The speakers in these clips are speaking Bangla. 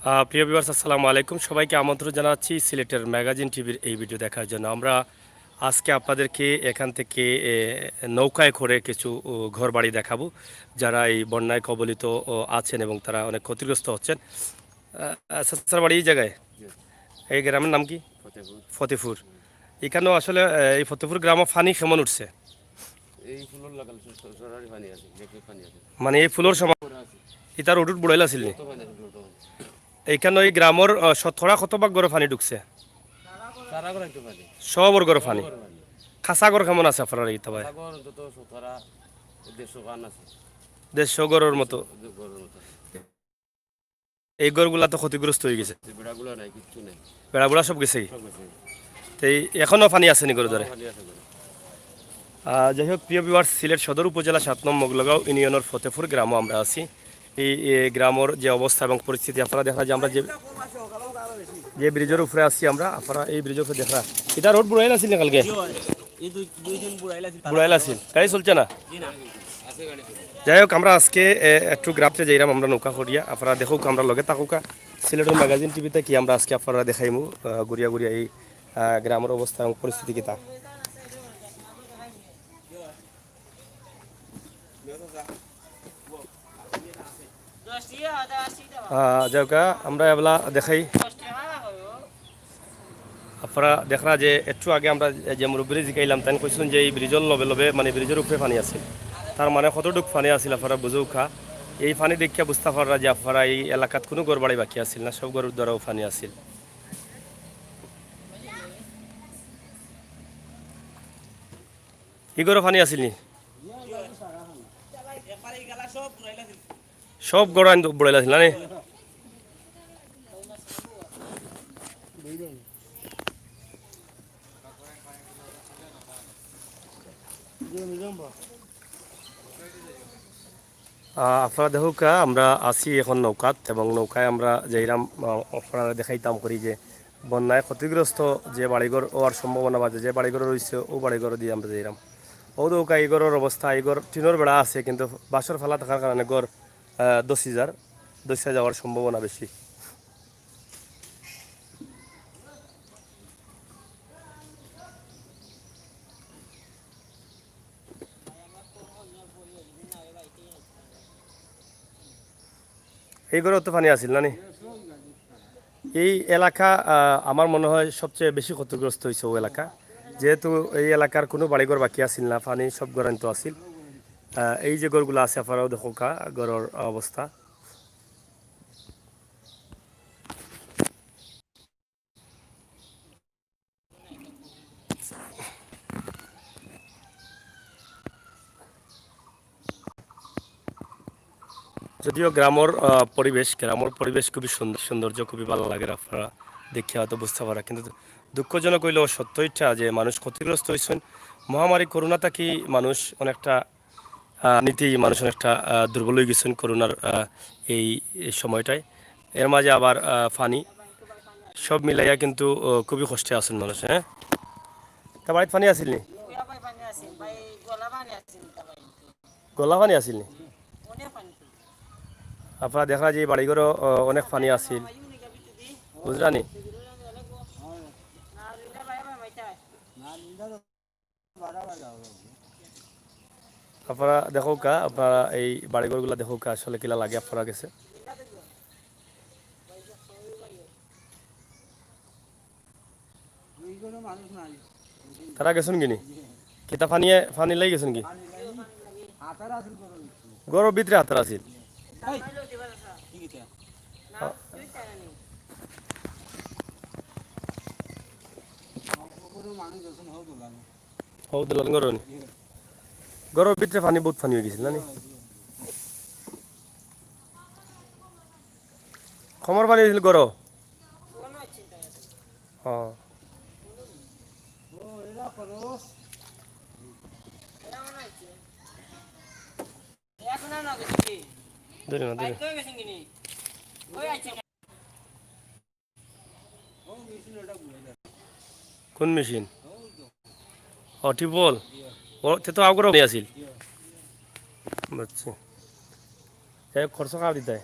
প্রিয় ভিউয়ার্স, আসসালামু আলাইকুম। সবাইকে আমন্ত্রণ জানাচ্ছি সিলেটের ম্যাগাজিন টিভির এই ভিডিও দেখার জন্য। আমরা আজকে আপনাদেরকে এখান থেকে নৌকায় করে কিছু ঘরবাড়ি দেখাবো, যারা এই বন্যায় কবলিত আছেন এবং তারা অনেক ক্ষতিগ্রস্ত হচ্ছেন। স্যার বাড়ি এই জায়গায়, এই গ্রামের নাম কি? ফতেপুর। ফতেপুর। এখানেও আসলে এই ফতেপুর গ্রামে ফানি কেমন উঠছে? এই ফুলের লাগাল সরাসরি পানি আছে, দেখি পানি আছে। মানে এই ফুলের সময় পুরো আছে, ইতার উঠুট বুড়াইলা ছিল। যত পানি আছে যত পানি। এইখানে এই গ্রামের শতকরা কত ভাগ ঘরে পানি ঢুকছে? সারা করে একটু পানি, সবর ঘরে পানি। করে পানি। খাসা ঘর কেমন আছে আপনার এই তবে? সাগর যত সতরা 150 খান আছে, 150 ঘরের মতো। গরুর মতো। এই ঘরগুলা তো ক্ষতিগ্রস্ত হয়ে গেছে, বেড়াগুলো নাই, কিচ্ছু নাই, বেড়াগুলা সব গেছে। সব গেছে। তো এখনো পানি আসেনি ঘরে ধরে। পানি আছে করে। যাই হোক, প্রিয় বিভার, সিলেট সদর উপজেলা 7 নং মোগলগাঁও ইউনিয়নের ফতেপুর গ্রামও আমরা আছি। এই গ্রামের যে অবস্থা এবং পরিস্থিতি আপনারা দেখা যায়, আমরা যে ব্রিজের উপরে আসছি আমরা, আপনারা এই ব্রিজের উপরে দেখা এটা রোড বুড়াইল আছিল না কালকে? বুড়াইল আছিল, গাড়ি চলছে না। যাই হোক, আমরা আজকে একটু গ্রামে যাইলাম আমরা নৌকা করিয়া। আপনারা দেখুক, আমরা লগে থাকুকা সিলেটের ম্যাগাজিন টিভিতে কি আমরা আজকে আপনারা দেখাইমু ঘুরিয়া ঘুরিয়া এই গ্রামের অবস্থা এবং পরিস্থিতি কিতা। যাই হোক, আমরা এবেলা দেখাই আপনারা দেখরা যে একটু আগে আমরা যে মুরব্বী জিকাইলাম তাই কইছিলেন যে এই ব্রিজের লবে লবে, মানে ব্রিজের উপরে পানি আছে। তার মানে কতটুক পানি আছিল আপনারা বুঝুকা। এই পানি দেখিয়া বুঝতে পাররা যে আপনারা এই এলাকাত কোনো ঘর বাড়ি বাকি আছিল না, সব ঘরের দ্বারাও পানি আছিল। এই ঘরে পানি আছিল নি? সব গড় বুড়াইলা ছিল না? আপনারা দেখুক, আমরা আছি এখন নৌকাত এবং নৌকায় আমরা যাইরাম। আপনারা দেখাইতাম করি যে বন্যায় ক্ষতিগ্রস্ত যে বাড়িঘর হওয়ার সম্ভাবনা বাজে, যে বাড়িঘর রয়েছে ও বাড়িঘর দিয়ে আমরা যাইরাম। ও নৌকা এই ঘরের অবস্থা, এই ঘর টিনের বেড়া আছে কিন্তু বাঁশের ফেলা থাকার কারণে ঘর দশা যাওয়ার সম্ভাবনা বেশি। এই ঘরেও তো পানি আসিল না নি? এই এলাকা আমার মনে হয় সবচেয়ে বেশি ক্ষতিগ্রস্ত হয়েছে ও এলাকা, যেহেতু এই এলাকার কোনো বাড়িঘর বাকি আসিল না, পানি সব ঘরান্ত আসিল। এই যে ঘরগুলো আছে আপনারাও দেখো ঘরের অবস্থা। যদিও গ্রামের পরিবেশ খুবই সৌন্দর্য খুবই ভালো লাগে, আপনারা দেখে হয়তো বুঝতে পারা। কিন্তু দুঃখজনক হইলেও সত্যইটা যে মানুষ ক্ষতিগ্রস্ত হয়েছেন। মহামারী করোনা থাকি মানুষ অনেকটা নীতি, মানুষ অনেকটা দুর্বল হয়ে গেছেন করোনার এই সময়টায়। এর মাঝে আবার ফানি, সব মিলাইয়া কিন্তু খুবই কষ্টে আছেন মানুষ। হ্যাঁ, তা বাড়িতে পানি আসিল নি? গলা পানি আসিল নি? আপনারা দেখা যায় বাড়িঘরও অনেক পানি আসিল, বুঝলানি? আপনারা দেখো আপনারা এই বাড়িঘরগুলো দেখো আসলে কিলা লাগে আপনারা গেছে। তারা গেছেন কিনি কিতা ফানি লাই গেছেন কি? গরর ভিতরে হাতার আছিল। গরর ভিতরে পানি বহুত পানি হয়ে গেছিল না নি? খমর পানি হয়েছিল গর। হ্যাঁ, ধরে না ধরে। কোন মেশিন? ও টিউবওয়েল। ও তে তো আগর আছিল। বুঝছি। খরচ কার দিতে?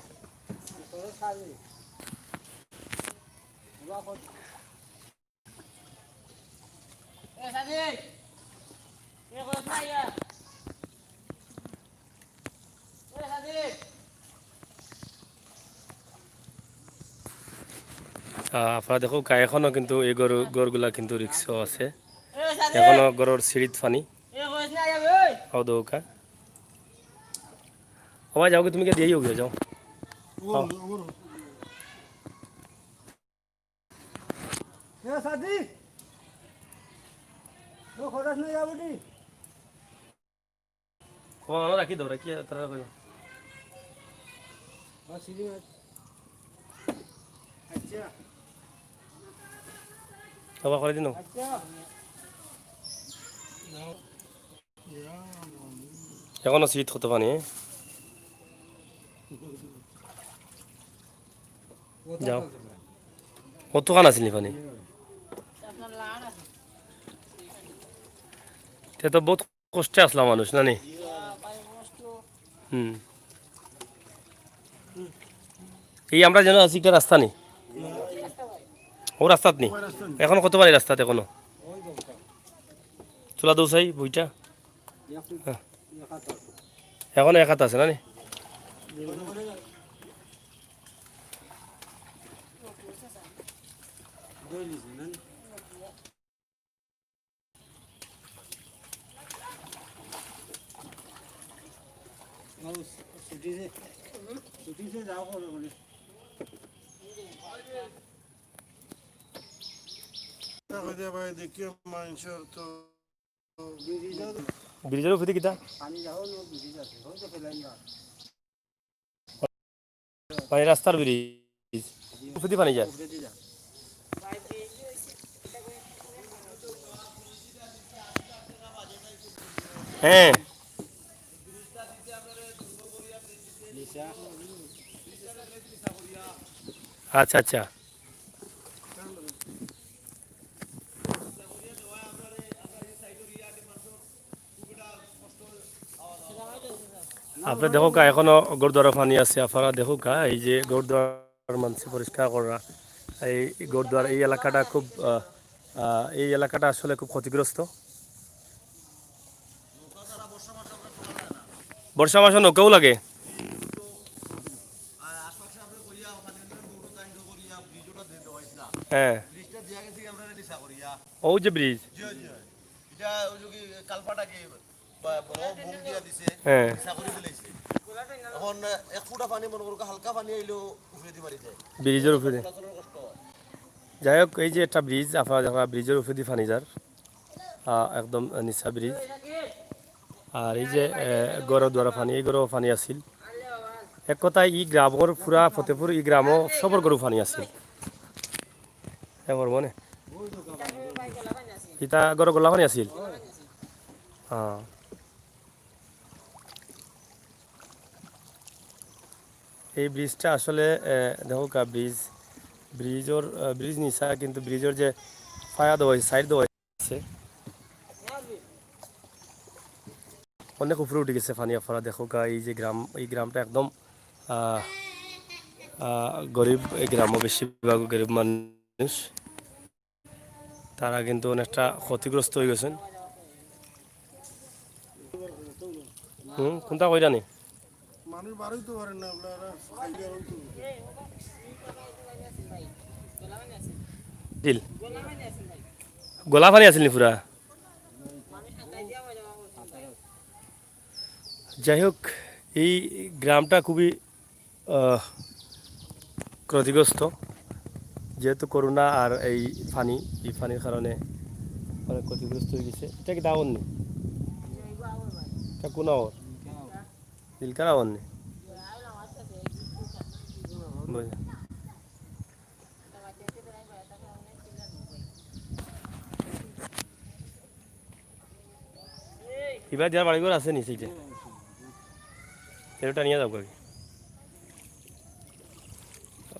আপনারা দেখো এখনো কিন্তু এই গরুগুলা কিন্তু রিক্সও আছে, এখনো গরুর সিঁড়িত ফানি খাও দৌকা সবাই যাও কি তুমি কে দিয়েই হোক যাও রাখি দাও রাখি তারা সবা করে দিন এখনো সিট হতে পানি যাও কতখান আছিল পানি তে তো বহুত কষ্টে আসলাম মানুষ না নি এই আমরা যেন আছি একটা রাস্তা নি ও রাস্তাত নি এখন কতবার এই রাস্তাতে এখনো চুলা দৌসাই বইটা এখন এক হাত আছে না নি ব্রিজের উপরে কিতা মানে রাস্তার ব্রিজ উপরে পানি যায় হ্যাঁ আচ্ছা আচ্ছা আপনি দেখো কা এখনো গুরুদ্বারা পানি আছে আপনারা দেখো কা এই যে গুরুদ্বার মানুষ পরিষ্কার করা এই গুরুদ্বার এই এলাকাটা খুব এই এলাকাটা আসলে খুব ক্ষতিগ্রস্ত বর্ষা মাসে নৌকাও লাগে হ্যাঁ ও যে ব্রিজ হ্যাঁ ব্রিজের উপরে যাই হোক এই যে একটা ব্রিজ আপনারা দেখা ব্রিজের উপরে দিয়ে ফানি যার একদম নিচা ব্রিজ আর এই যে গড়ের দ্বারা ফানি এই গড়েও ফানি আছিল এক কথায় ই গ্রামর পুরা ফতেপুর ই গ্রামও সবর গরু ফানি আছিল এবার মনে ইটা গড় গোলা ফানি আছিল হ্যাঁ এই ব্রিজটা আসলে দেখো কা ব্রিজ নিচা কিন্তু ব্রিজের যে ফায়া দেওয়া সাইড দেওয়া আছে অনেক উপরে উঠে গেছে ফানি আপনারা দেখো কা এই যে গ্রাম এই গ্রামটা একদম গরিব এই গ্রামও বেশিরভাগ গরিব মানুষ তারা কিন্তু অনেকটা ক্ষতিগ্রস্ত হয়ে গেছেন কোনটা কইরা নি মানুষ বাড়াই তো পারেন না আপনারা দিল গোলা পানি আছিল নি পুরা যাই হোক এই গ্রামটা খুবই ক্ষতিগ্রস্ত যেহেতু করোনা আর এই পানির কারণে অনেক ক্ষতিগ্রস্ত হয়ে গেছে এটা কি দাওয়ার নি এটা কোন আওয়ার দিলকার আওয়ার নি এবার যার বাড়িঘর আছে নি সেইটা এটা নিয়ে যাও কাকি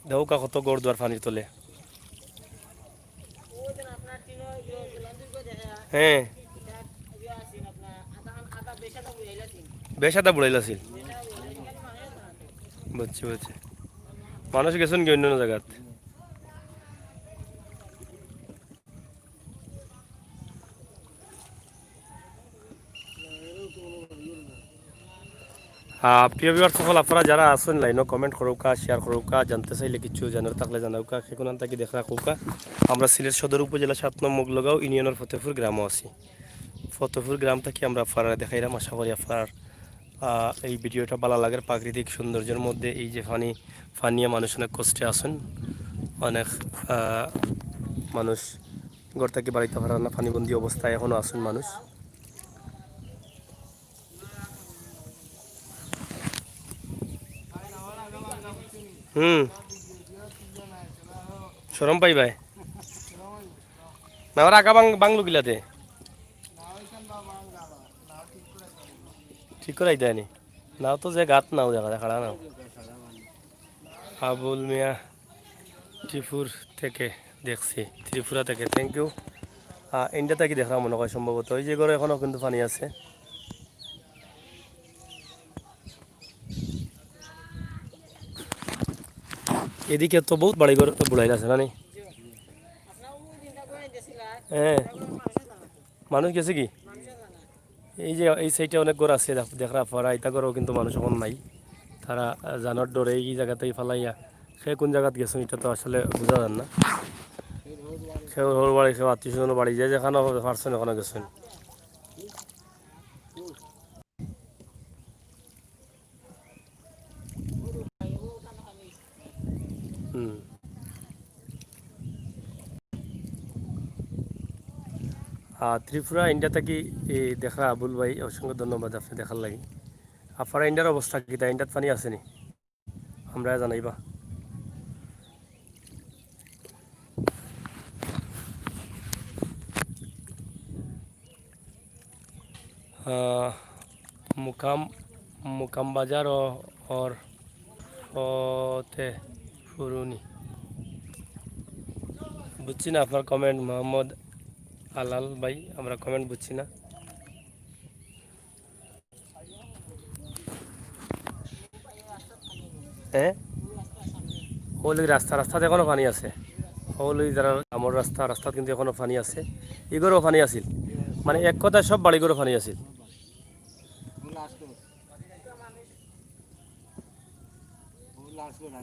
দেখো কা কত গড় দুয়ার পানির তলে হ্যাঁ বেশাটা বুড়াইলাছিল বুঝছি মানুষ গেছেন কি অন্য জায়গাত প্রিয় বিভার সকল আপনারা যারা আছেন লাইনও কমেন্ট করুকা শেয়ার করুকা জানতে চাইলে কিছু জানার থাকলে জানাউকা সেখান থেকে দেখা রাখুকা। আমরা সিলেট সদর উপজেলা 7 নং মোগলগাঁও ইউনিয়নের ফতেপুর গ্রামও আছি। ফতেপুর গ্রাম থেকে আমরা আপনারা দেখাইলাম, আশা করি আপনার এই ভিডিওটা ভালো লাগার। প্রাকৃতিক সৌন্দর্যের মধ্যে এই যে ফানিয়ে মানুষ অনেক কষ্টে আছেন, অনেক মানুষ ঘর থেকে বাড়িতে পারে না, পানিবন্দি অবস্থায় এখনও আছেন মানুষ। সরম পাই ভাই না, ওরা আঁকা বাংলো গিলাতে ঠিক করে দেয়নি। নাও তো যে গাত নাও দেখা খাড়া নাও। আবুল মিয়া ত্রিপুর থেকে দেখছি, ত্রিপুরা থেকে, থ্যাংক ইউ। ইন্ডিয়া থেকে দেখা মনে হয় সম্ভবত। ওই যে ঘরে এখনও কিন্তু পানি আছে। এদিকে তো বহুত বাড়ি ঘর বুড়াইল আছে না নি? হ্যাঁ, মানুষ গেছে কি? এই যে এই সাইডে অনেক ঘর আছে দেখা পড়া, এটা ঘরেও কিন্তু মানুষ এখন নাই। তারা জানার ডরে এই জায়গাতেই ফালাইয়া সে কোন জায়গাত গেছে এটা তো আসলে বোঝা যান না। কেউ ওর বাড়ি, কেউ আত্মীয় স্বজন বাড়ি, যে যেখানে পারছেন ওখানে গেছেন। ত্রিপুরা ইন্ডিয়া থেকে দেখা আবুল ভাই, অসংখ্য ধন্যবাদ আপনি দেখার লাগি। আপনারা ইন্ডিয়ার অবস্থা কি? তা ইন্ডিয়াত পানি আসেনি আমরা জানাইবা। মুকাম মুকাম বাজার और ফতে ফুরুনি বুঝছি না আপনার কমেন্ট মোহাম্মদ আলাল ভাই, আমরা কমেন্ট বুঝছি না। হ্যাঁ, ওই রাস্তাতে এখনো পানি আছে। ওই যারা আমার রাস্তাত কিন্তু এখনো পানি আছে। এগুলোও পানি আছিল, মানে এক কথায় সব বাড়িঘরও পানি আছিল।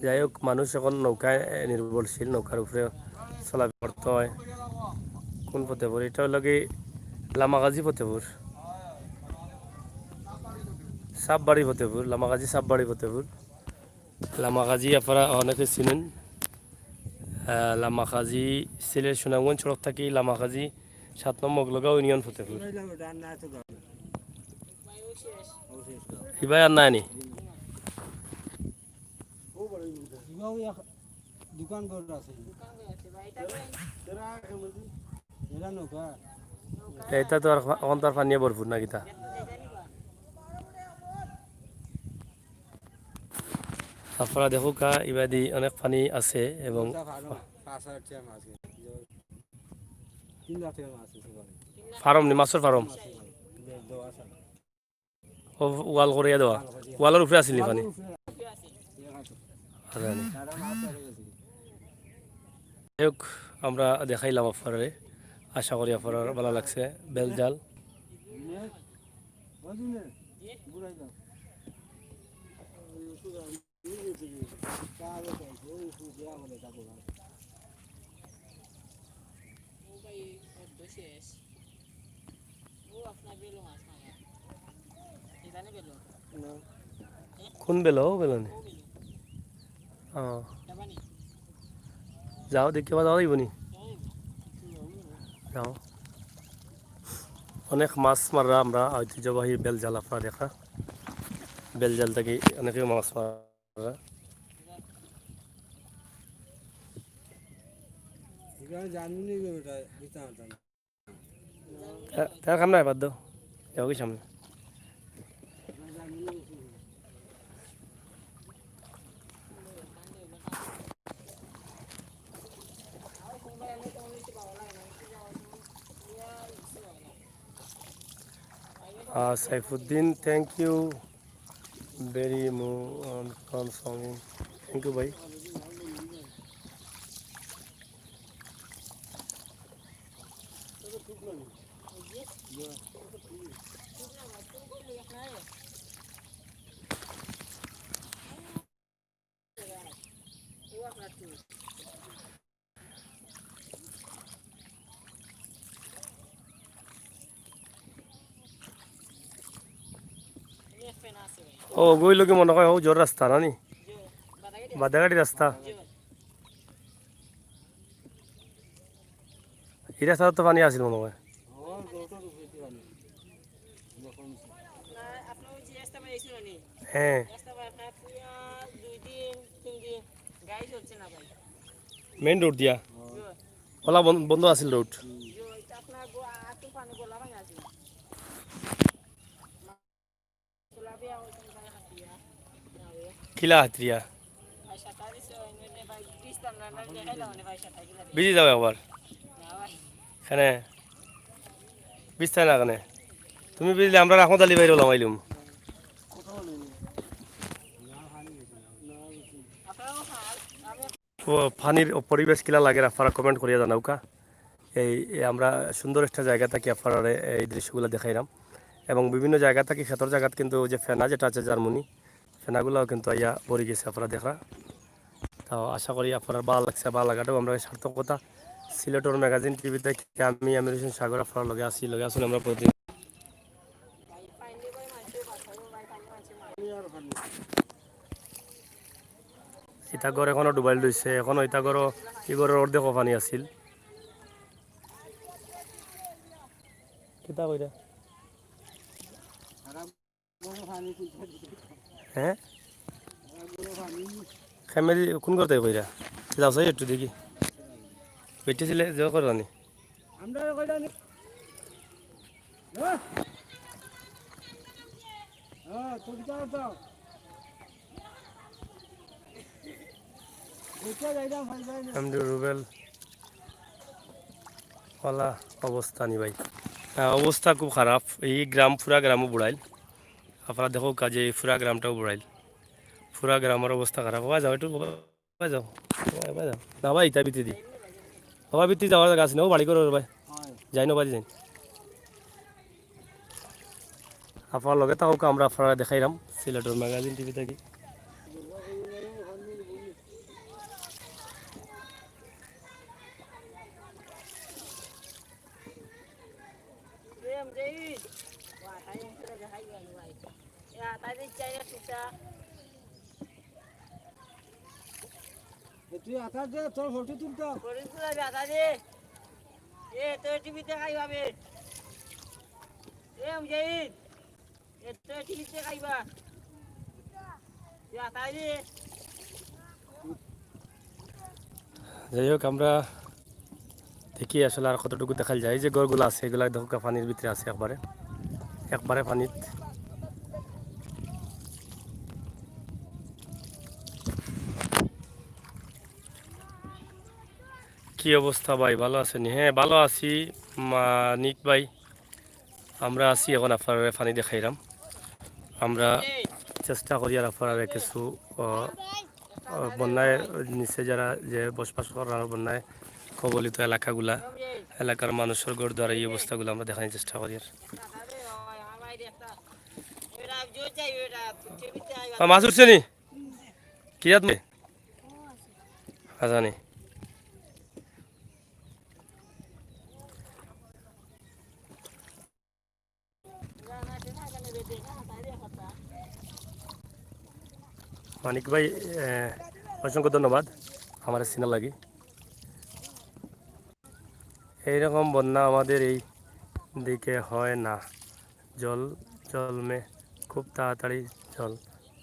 যাই হোক, মানুষ এখন নৌকায় নির্ভরশীল, নৌকার উপরে চলাফেরা করতে হয়। কোন ফতেপুর? এটা হলো কি লামাগাজী ফতেপুর, সাববাড়ি ফতেপুর, লামাগাজী সাববাড়ি ফতেপুর। লামাগাজী আপনারা অনেকে চিনেন। লামাগাজী সিলেট সুনামগঞ্জ সড়ক থাকি লামাগাজী 7 নম্বর মোগলগাঁও ইউনিয়ন ফতেপুর। এবার আর নাই নি দোকান ঘর আছে এরা নৌকা এটা তো আর এখন তো আর পানিয়ে ভরপুর না গীতা। আপনারা দেখো কা ইবাদি অনেক পানি আছে এবং ফার্ম নি মাছের ফার্ম ওয়াল করিয়া দেওয়া, ওয়ালের উপরে আসিল পানি। যাই হোক, আমরা দেখাইলাম আপনারে, আশা করি আপনার ভালো লাগছে। বেলজাল কোন বেল বেলনি? যাও দেখতে পাওয়া যাওয়া যাইব নি? যাও, অনেক মাছ মারা আমরা ঐতিহ্যবাহী বেলজাল আপনারা দেখা। বেলজাল থেকে অনেকে মাছ মারা। তার কাম নাই, বাদ দাও, যাও কি সামনে। Saifuddin, thank you very thank you ভাই। ও গইল কি মনে হয় ও জোর রাস্তা না নি বাদাগাড়ি রাস্তা এই রাস্তা তো পানি আসিল মনে হয় আমার গরুটা রুফেতে পানি যখন আপনার ওই যে রাস্তা বানিয়েছিল নি হ্যাঁ রাস্তা আপনার পুরা 2 দিন 3 দিন গাড়ি চলছে না ভাই মেইন রোড দিয়া ওলা বন্ধ আছিল রোড এটা আপনার আতু পানি গোলা ভাঙা আছে গোলাপি আর ওই জায়গা হাতিয়া কিলা হাতরিয়া ভাই সাতারি এনে ভাই 20 টাকা না দেখাইলাম না ভাই সাতারি কিলা বিজি যাবে আবার না ভাই এখানে বিস্তার না কেনে তুমি বুঝলে আমরা রাখো দালি বাইরে লামাইলুম কোথাও নেই না পানি গেছে না গেছে আপনারাও খাল আমি পানির পরিবেশ কিলা লাগে আপনারা কমেন্ট করিয়া জানাও কা এই আমরা সুন্দর একটা জায়গা থাকি আপনারা এই দৃশ্যগুলো দেখাইলাম এবং বিভিন্ন জায়গা থাকি ক্ষেতর জায়গাত কিন্তু যে ফেনা যেটা আছে জার্মানি ফেনাগুলোও কিন্তু আইয়া ভরে গেছে আপনারা দেখা তাও আশা করি আপনার ভালো লাগছে ভালো লাগাটাও আমরা সার্থকতা সিলেটর ম্যাগাজিন টিভিতে আমি আমির হোসেন সাগর আপনার লগে আসুন আমরা প্রতিদিন ভাই পাইলে ভাই মানছে বাসায় ভাই পানি মানছে পানি আর পানি ইটাগর এখনো ডুবাইল রয়েছে এখনো ইটাগরও ইগরের অর্ধেক পানি আছিল কিতা কইরা খারাপ গরু পানি পিছা দিতে হ্যাঁ গরু পানি খেমেরি কোন করতে কইরা যাও সাই একটু দেখি বেটেছিলে যে করানি আমরা কইটা নি হ্যাঁ হ্যাঁ তুমি যাও যাও দেখে যাইলাম ভাই ভাই এমডি রুবেল ওলা অবস্থা নি ভাই হ্যাঁ, অবস্থা খুব খারাপ এই গ্রাম পুরা গ্রামও বুড়াইল আপনারা দেখো কাজে এই পুরা গ্রামটাও বুড়াইল পুরা গ্রামের অবস্থা খারাপ হওয়া যাও একটু হওয়া যাও হওয়া যাও না ভাই ইটা বিতি দি হওয়া বিতি যাওয়ার জায়গা আছে না ও বাড়ি করো ভাই হয় যাই না বাড়ি যাই আপনার লগে তাও আমরা আপনারা দেখাইলাম সিলেটর ম্যাগাজিন টিভি থেকে প্রেম দেই ওয়া তাই এনে দেখাই গেল ভাই ইয়া তাই চাইনা সুতা তুই আতা দে তোর ফটো তুলতা করিসুলা দাদা রে এ তো টিভিতে খাইবাবে এম জাইদ এ তো টিভিতে খাইবা ইয়া তাই রে যাই হোক আমরা দেখি আসলে আর কতটুকু দেখাল যায় এই যে গড়গুলো আছে এগুলা দেখো পানির ভিতরে আছে একবারে একবারে পানিত কি অবস্থা ভাই ভালো আছেন হ্যাঁ ভালো আছি মানিক ভাই আমরা আছি এখন আপনার পানি দেখাইলাম আমরা চেষ্টা করি আর আপনার কিছু বন্যায় নিচে যারা যে বসবাস করার বন্যায় কবলিত এলাকাগুলা এলাকার মানুষের গড় দ্বারা এই অবস্থাগুলো আমরা দেখানোর চেষ্টা করি আর দাদা রে আমার একটা এরা জো চাই এটা টিভিতে আইবা মাছ উঠছে নি কি জাত মে আচ্ছা নি মানিক ভাই অসংখ্য ধন্যবাদ আমার সিনা লাগি এইরকম বন্যা আমাদের এই দিকে হয় না জল জলমে খুব তাড়াতাড়ি জল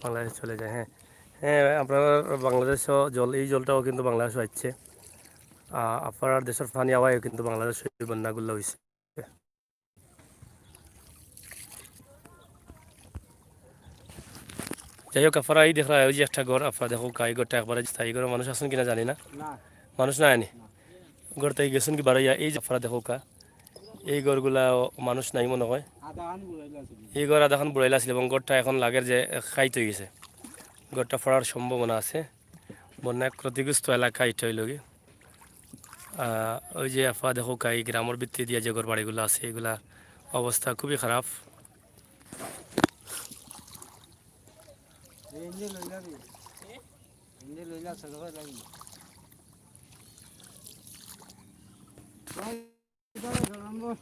বাংলাদেশ চলে যায় হ্যাঁ হ্যাঁ আপনার বাংলাদেশও জল এই জলটাও কিন্তু বাংলাদেশও আসছে আপনার দেশের পানি আওয়ায় কিন্তু বাংলাদেশ এই বন্যাগুলো হয়েছে যাই হোক আপনারা এই দেখা ওই যে একটা ঘর আপনারা দেখো এই ঘরটা একবারে স্থায়ী ঘরে মানুষ আছেন কিনা জানি না না মানুষ না আনি ঘর থেকে গেছেন কি বাড়াইয়া এই যে আপনারা দেখো এই ঘরগুলা মানুষ নাই মনে হয় আদা আন বুড়াইলা আছে এই ঘর আধাখন বুড়াইলা ছিল এবং ঘরটা এখন লাগের যে খাইতে হয়ে গেছে ঘরটা পড়ার সম্ভাবনা আছে বন্যায় ক্ষতিগ্রস্ত এলাকা এটা হইল কি ওই যে আপনারা দেখো এই গ্রামের ভিত্তি দিয়ে যে ঘর বাড়িগুলো আছে এগুলা অবস্থা খুবই খারাপ এনে লইলা রে এনে লইলা সরবা লাগি ভাই এটা নম্বর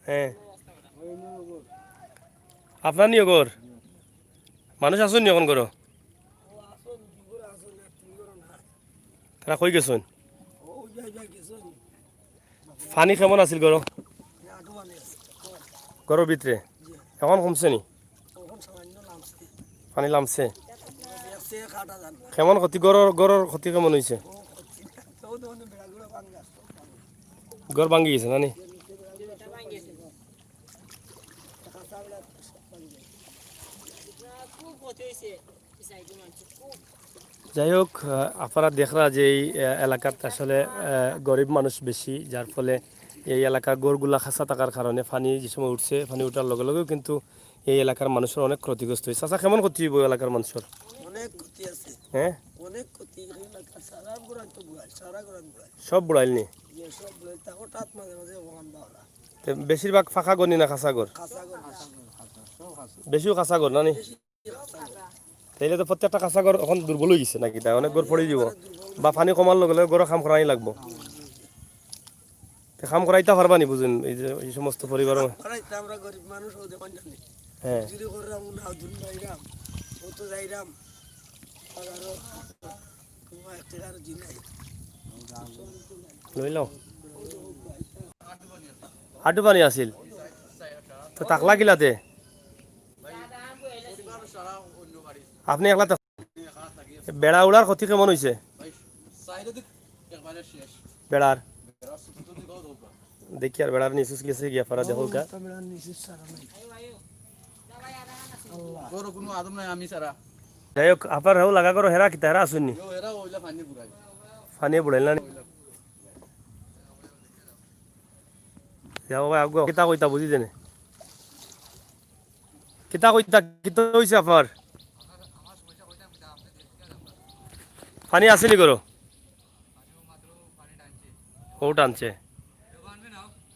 হ্যাঁ ওই নগর আপনার নিয়ে ঘর মানুষ আসুন নি এখন ঘর ও আসুন কি করে আসুন না তিন করে না তারা কই গেছেন ও যাই যাই গেছেন পানি কেমন আছিল ঘর আটু মানে ঘরের ভিতরে এখন কমছে নি ওখান সামান্য নামছে পানি লামছে সে খাটা জান না কেমন ক্ষতি গড়ের ক্ষতি কেমন হয়েছে ও হচ্ছে না তো তো বেড়াগুলো ভাঙে আসতো ঘর ভাঙ্গি গেছে নানি খুব ক্ষতি হয়েছে সাইডে মানুষ খুব যাই হোক আপনারা দেখরা যে এই এলাকাত আসলে গরিব মানুষ বেশি যার ফলে এই এলাকার গড়গুলা খাসা থাকার কারণে পানি যে সময় উঠছে পানি উঠার লগে লগেও কিন্তু এই এলাকার মানুষের অনেক ক্ষতিগ্রস্ত হয়েছে আচ্ছা কেমন ক্ষতি হইব এলাকার মানুষের অনেক ক্ষতি আছে হ্যাঁ অনেক ক্ষতি এলাকার সারা গোড়ান তো বুড়ায় সারা গোড়ান বুড়ায় সব বুড়াইল নি যে সব বুড়ায় তাকে টাত মাঝে মাঝে ওখান বাওলা তো বেশিরভাগ ফাঁকা গড় নি না খাসা গড় খাসা করে সব খাসা বেশিও খাসা গড় নানি তাইলে তো প্রত্যেকটা কাঁচা ঘর এখন দুর্বল হয়ে গেছে নাকি তাই অনেক ঘর পড়ে যাব বা পানি কমার লগে লগে ঘর কাম করাই লাগবো তে কাম করাইতে পারবা নি বুঝুন এই যে এই সমস্ত পরিবার করাইতে আমরা গরিব মানুষ ওদের জানি হ্যাঁ যদি করলাম না দুন যাইরাম ও তো যাইরাম আর আরো তোমার একটা আর জি নাই লই লও হাঁটু পানি আছিল তো তাকলা গিলাতে আপনি একলা বেড়া উড়ার ক্ষতি কেমন হয়েছে বেড়ার দেখি আর বেড়ার নিচুস গেছে গিয়া ফারা দেখো কা আমরা নিচে সারা নাই গরো কোনো আদম নাই আমি সারা যাই হোক আপনার হেউ লাগা করো হেরা কিতা হেরা আসুননি ও এরা ওইলা পানি পুরাই পানি বুড়াইল না যাও ভাই আগো কিতা কইতা বুঝি দেনে কিতা কইতা কিতা হইছে আপনার পানি আসেনি করো ও টানছে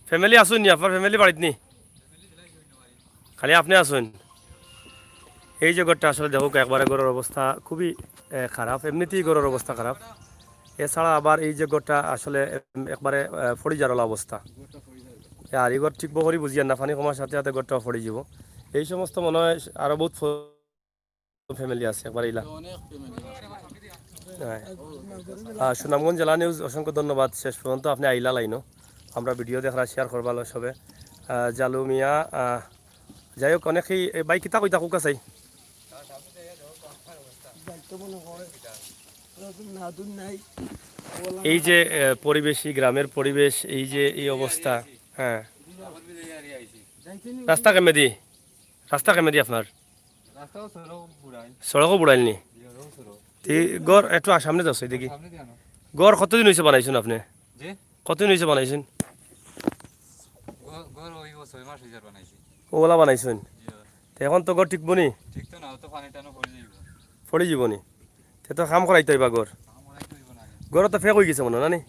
ফ্যামিলি আসুন নি আপনার ফ্যামিলি বাড়িত নি খালি আপনি আসুন এই যে ঘরটা আসলে দেখো একবারে ঘরের অবস্থা খুবই খারাপ এমনিতেই ঘরের অবস্থা খারাপ এছাড়া আবার এই যে ঘরটা আসলে একবারে ফড়ি যাওয়ার অবস্থা আর এই ঘর ঠিক করি বুঝিয়ান না পানি কমার সাথে সাথে ঘরটা ফড়ি যাব এই সমস্ত মনে হয় আরো বহুত ফ্যামিলি আছে একবার ইলা অনেক সুনামগঞ্জ জেলা নিউজ অসংখ্য ধন্যবাদ শেষ পর্যন্ত আপনি আইলা লাইনো আমরা ভিডিও দেখা শেয়ার করবা সবে জালু মিয়া যাই হোক অনেকেই বাইক কিতা কইতা কুকা চাই যাইতে মনে হয় না দুন নাই এই যে পরিবেশই গ্রামের পরিবেশ এই যে এই অবস্থা হ্যাঁ রাস্তা কেমে দি আপনার সড়কও বুড়াইলনি গড় একটু সামনে যাচ্ছে দেখি গড় কতদিন হয়েছে বানাইছেন আপনি কতদিন হয়েছে বানাইছেন ওলা বানাইছেন এখন তো গড় টিকব নি পড়ে যাব নি তে তো কাম করাইতে হইবা গড় গড় তো ফেক হয়ে গেছে মনে নানি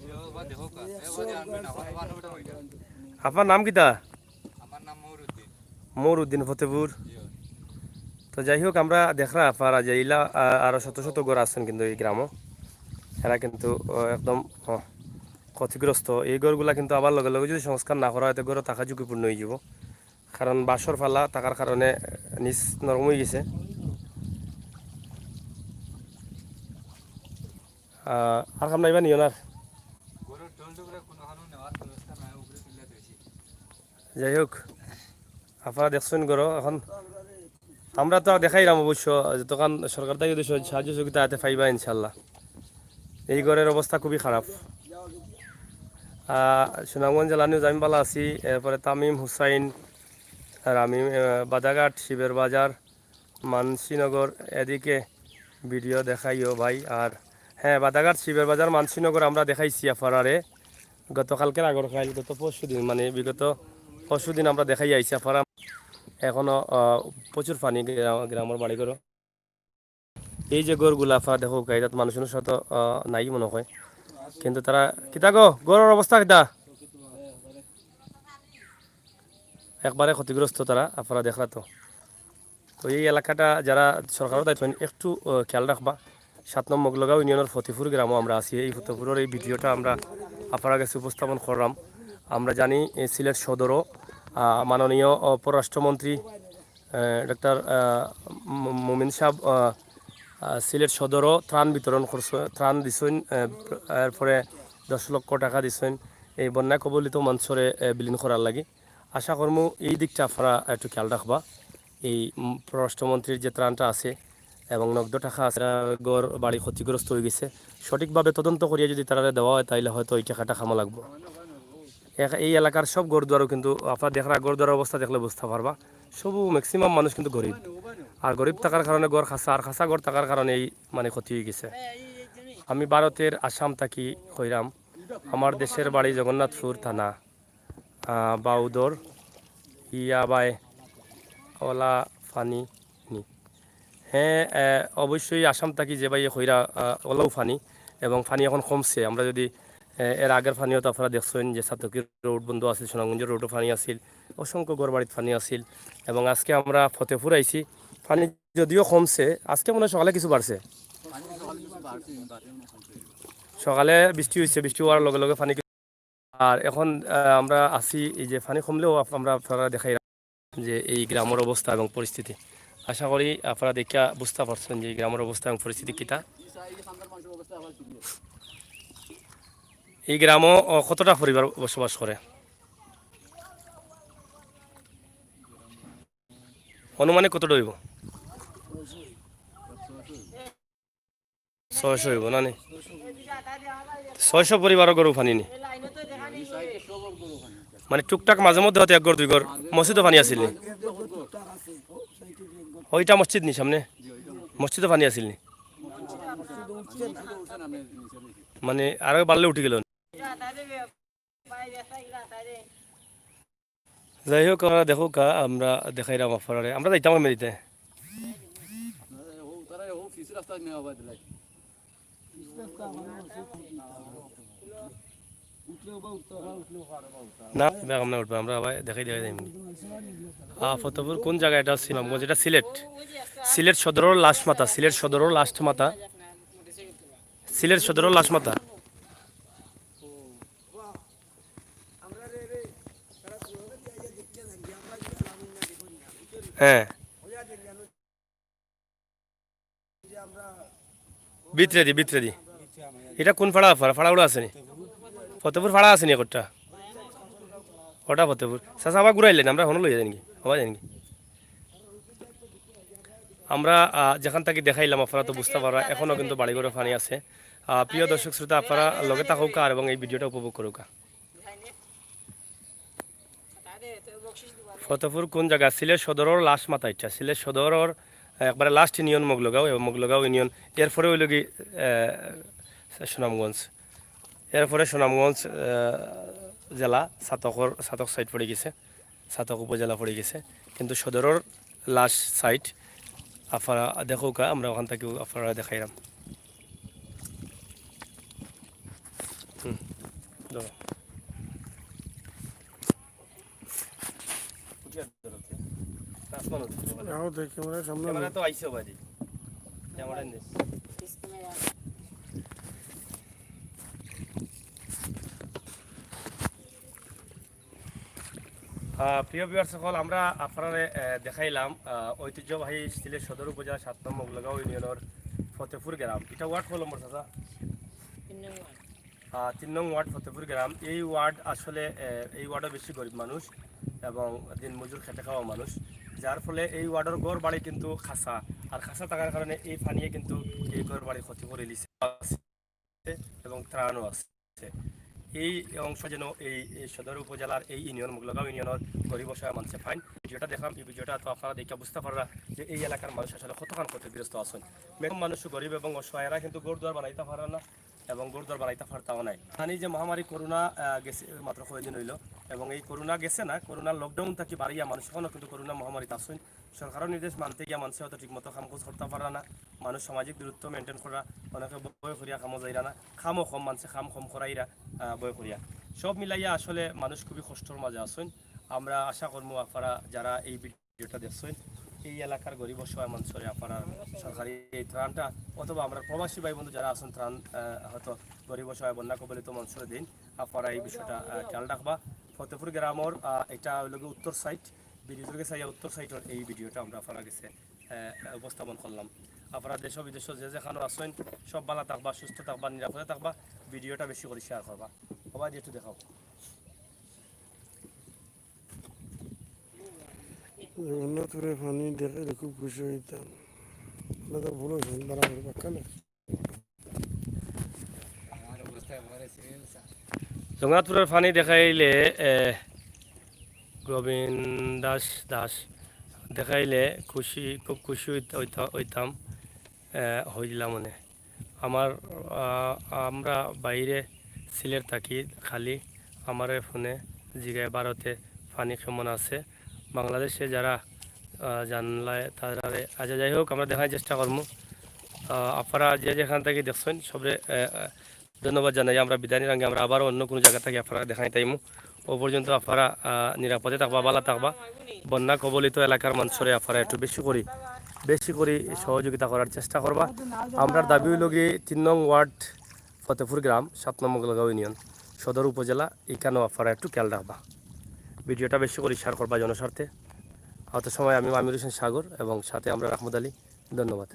আপনার নাম কিতা মৌরুদ্দিন ফতেপুর তো যাই হোক আমরা দেখরা পারা যে ইলা আরো শত শত গড় আছেন কিন্তু এই গ্রামও এরা কিন্তু একদম ক্ষতিগ্রস্ত এই গড়গুলা কিন্তু আবার লগে লগে যদি সংস্কার না করা হয় তো গড় টাকা ঝুঁকিপূর্ণ হয়ে যাব কারণ বাঁশর ফালা থাকার কারণে নিচ নরম হয়ে গেছে আর কাম নাইবা নিও না যাই হোক আপনারা দেখছেন গড় এখন আমরা তো দেখাইলাম অবশ্য যতক্ষণ সরকার থেকে সাহায্য সহযোগিতা হাতে পাইবা ইনশাল্লাহ এই ঘরের অবস্থা খুবই খারাপ সুনামগঞ্জ জেলা নিউজ আমি ভালো আছি এরপরে তামিম হুসাইন রামিম বাদাঘাট শিবের বাজার মানসীনগর এদিকে ভিডিও দেখাইও ভাই আর হ্যাঁ বাদাঘাট শিবের বাজার মানসীনগর আমরা দেখাইছি আপনারে গতকালকের আগর খাইল গত পরশু দিন মানে বিগত পরশু দিন আমরা দেখাই আইছি আপনারা এখনো প্রচুর পানি গ্রামের বাড়ি করো এই যে গড়গুলা আপনারা দেখো গাইদাত মানুষের সাথে নাই মনে হয় কিন্তু তারা কিতা গো গড়ের অবস্থা কিতা একবারে ক্ষতিগ্রস্ত তারা আপনারা দেখলা তো তো এই এলাকাটা যারা সরকারের দায়িত্ব একটু খেয়াল রাখবা 7 নম্বর মগলগাঁও ইউনিয়নের ফতেপুর গ্রামও আমরা আছি এই ফতেপুরের এই ভিডিওটা আমরা আপনার কাছে উপস্থাপন করলাম আমরা জানি সিলেট সদরও মাননীয় পররাষ্ট্রমন্ত্রী ডক্টর মোমিন সাহ সিলেট সদরও ত্রাণ বিতরণ করছে, ত্রাণ দিছেন, এরপরে 10 লক্ষ টাকা দিছেন এই বন্যা কবলিত মঞ্চরে বিলীন করার লাগি। আশা করবো এই দিকটা আপনারা একটু খেয়াল রাখবা। এই পররাষ্ট্রমন্ত্রীর যে ত্রাণটা আছে এবং নগদ টাকা আছে, গড় বাড়ি ক্ষতিগ্রস্ত হয়ে গেছে, সঠিকভাবে তদন্ত করিয়ে যদি তারা দেওয়া হয় তাইলে হয়তো এই টাকাটা খামা লাগবো। এই এলাকার সব গড়দুয়ারও কিন্তু আপনার দেখরা গড়দুয়ারের অবস্থা দেখলে বুঝতে পারবা, সবু ম্যাক্সিমাম মানুষ কিন্তু গরিব। আর গরিব থাকার কারণে গড় খাসা, আর খাসা গড় থাকার কারণে এই মানে ক্ষতি হয়ে গেছে। আমি ভারতের আসাম থাকি হইরাম, আমার দেশের বাড়ি জগন্নাথপুর থানা বাউদর ইয়াবাই ওলা ফানি নি। হ্যাঁ, অবশ্যই আসাম থাকি যে ভাই হইরা ওলাও ফানি, এবং ফানি এখন কমছে। আমরা যদি এর আগের ফানিও তো আপনারা দেখছেন যে সাতকির রোড বন্ধ আছিল, সোনাগঞ্জের রোডও ফানি আছিল, অসংখ্য গড়বাড়িত ফানি আছিল। এবং আজকে আমরা ফতেপুর আইছি, ফানি যদিও কমছে, আজকে মনে হয় সকালে কিছু বাড়ছে, সকালে বৃষ্টি হয়েছে, বৃষ্টি হওয়ার লগে লগে ফানি। আর এখন আমরা আছি এই যে ফানি কমলেও আমরা আপনারা দেখাই যে এই গ্রামের অবস্থা এবং পরিস্থিতি। আশা করি আপনারা দেখা বুঝতে পারছেন যে এই গ্রামের অবস্থা এবং পরিস্থিতি কিতা। এই গ্রামও কতটা পরিবার বসবাস করে অনুমানে কতটা হইব? 600 হইব না? 600 পরিবারও গরু পানি নি, মানে টুকটাক মাঝে মধ্যে হয়তো 1 ঘর 2 ঘর। মসজিদও পানি আসিল নি? ওইটা মসজিদ নি সামনে, মসজিদও পানি আসিল নি? মানে আরো বাড়লে উঠে গেল। যাই হোক, আমরা দেখো কা আমরা দেখাইলাম আপনারে, আমরা যাইতাম মেরিতে। না বেগম না উঠবে, আমরা আবার দেখাই দেখাই যাইনি। ফতেপুর কোন জায়গা? এটা সুনামগঞ্জ, এটা সিলেট, সিলেট সদরের লাস্ট মাথা, সিলেট সদরের লাস্ট মাথা, সিলেট সদরের লাস্ট মাথা। হ্যাঁ, ভিতরে দি, ভিতরে দি। এটা কোন ফাড়া? ফাড়াগুলো আছে নি? ফতেপুর ফাড়া আছে নি একটা? ওটা ফতেপুর। চাচা আবার ঘুরাইলেন, আমরা হনো লইয়া যাই নাকি? হওয়া যায় নাকি? আমরা যেখান থেকে দেখাইলাম আপনারা তো বুঝতে পারা, এখনও কিন্তু বাড়িঘরে পানি আছে। প্রিয় দর্শক শ্রোতা, আপনারা লগে থাকুক আর এবং এই ভিডিওটা উপভোগ করুক। ফতেপুর কোন জায়গা? সিলেট সদরের লাস্ট মাথা, ইচ্ছা সিলেট সদরের একবারে লাস্ট ইউনিয়ন মোগলগাঁও, এবং মোগলগাঁও ইউনিয়ন। এরপরে হইল কি সুনামগঞ্জ, এরপরে সুনামগঞ্জ জেলা, ছাতক সাইড পড়ে গেছে, ছাতক উপজেলা পড়ে গেছে, কিন্তু সদরের লাস্ট সাইড আপনারা দেখুক। আমরা ওখান থেকে আপনারা দেখাইলাম। তো আইসে ভাই প্রিয় ভিউয়ার্স সকল, আমরা আপনারা দেখাইলাম ঐতিহ্যবাহী সিলেট সদর উপজেলা 7 নং মোগলগাঁও ইউনিয়নের ফতেপুর গ্রাম। এটা ওয়ার্ড কত নম্বর চাচা? 3 নং ওয়ার্ড ফতেপুর গ্রাম। এই ওয়ার্ড আসলে এই ওয়ার্ডে বেশি গরিব মানুষ এবং দিন মজুর খেটে খাওয়া মানুষ, যার ফলে এই ওয়ার্ডের গড় বাড়ি কিন্তু খাসা, আর খাসা থাকার কারণে এই পানিয়ে কিন্তু এই গড় বাড়ি ক্ষতি করে দিচ্ছে এবং ত্রাণও আছে। এই অংশ যেন এই সদর উপজেলার এই ইউনিয়ন মোগলগাঁও ইউনিয়নের গরিব অসহায় মানুষের ফাইন। ভিডিওটা দেখলাম, এই ভিডিওটা তো আপনারা দেখে বুঝতে পাররা যে এই এলাকার মানুষ আসলে কতক্ষণ ক্ষতিগ্রস্ত আছেন। মেঘম মানুষ গরিব এবং অসহায়রা কিন্তু গড়দুয়ার বানাইতে পারে না এবং গড়দুয়ার বানাইতে পারতাও নাই। জানি যে মহামারী করোনা গেছে মাত্র কয়েকদিন হইল, এবং এই করোনা গেছে না, করোনার লকডাউন থাকি বাড়িয়া মানুষ এখনও কিন্তু করোনা মহামারীতে আসেন। সরকারের নির্দেশ মানতে গিয়ে মানুষ হয়তো ঠিকমতো কামকাজ করতে পারে না, মানুষ সামাজিক দূরত্ব মেনটেন করা, অনেকে বয় করিয়া কামও যাইরা না, খামও কম, মানুষে খাম কম করাইরা বয় করিয়া, সব মিলাইয়া আসলে মানুষ খুবই কষ্টর মাঝে আসেন। আমরা আশা করবো আপনারা যারা এই ভিডিওটা দেখছেন, এই এলাকার গরিব অসহায় মানুষের আপনারা সরকারি এই ত্রাণটা, অথবা আমরা প্রবাসী ভাই বন্ধু যারা আছেন ত্রাণ হয়তো গরিব অসহায় বন্যা কবলিত মানুষের দিন, আপনারা এই বিষয়টা খেয়াল রাখবা। ফতেপুর গ্রামের এটা হইল গিয়ে উত্তর সাইড ব্রিজের চাইয়া উত্তর সাইডের এই ভিডিওটা আমরা আপনারা কাছে উপস্থাপন করলাম। আপনারা দেশ বিদেশ যে যেখানে আসেন সব ভালো থাকবা, সুস্থ থাকবা, নিরাপদে থাকবা, ভিডিওটা বেশি করে শেয়ার করবা। সবাই একটু দেখাও। জগন্নাথপুরে পানি দেখে খুব খুশি হইতাম। তো ভুল হয়েছেন বারাবার বাক্কালে জগন্নাথপুরের ফানি দেখাইলে গোবিন্দ দাস দেখাইলে খুব খুশি হইতাম হইলাম মনে আমার আমরা বাইরে সিলেট থাকি খালি আমার ফোনে জিগায় ভারতে ফানি কেমন আছে বাংলাদেশে যারা জানলায় তারা আচ্ছা যাই হোক আমরা দেখার চেষ্টা করবো। আপনারা যে যেখান থেকে দেখছেন সবরে ধন্যবাদ জানাই। আমরা বিদায় আগে আমরা আবার অন্য কোনো জায়গা থেকে আপনারা দেখাই তাইমু। ও পর্যন্ত আপনারা নিরাপদে থাকবা, ভালো থাকবা। বন্যা কবলিত এলাকার মানুষরে আপনারা একটু বেশি করে সহযোগিতা করার চেষ্টা করবা। আমরা দাবি হইল গিয়ে 3 নং ওয়ার্ড ফতেপুর গ্রাম 7 নম্বর গোলগাঁও ইউনিয়ন সদর উপজেলা, এখানেও আপনারা একটু খেয়াল রাখবা। ভিডিওটা বেশি করে শেয়ার করবা জনস্বার্থে। হয়তো সময় আমি আমির হোসেন সাগর এবং সাথে আমরা রাহমত আলী। ধন্যবাদ।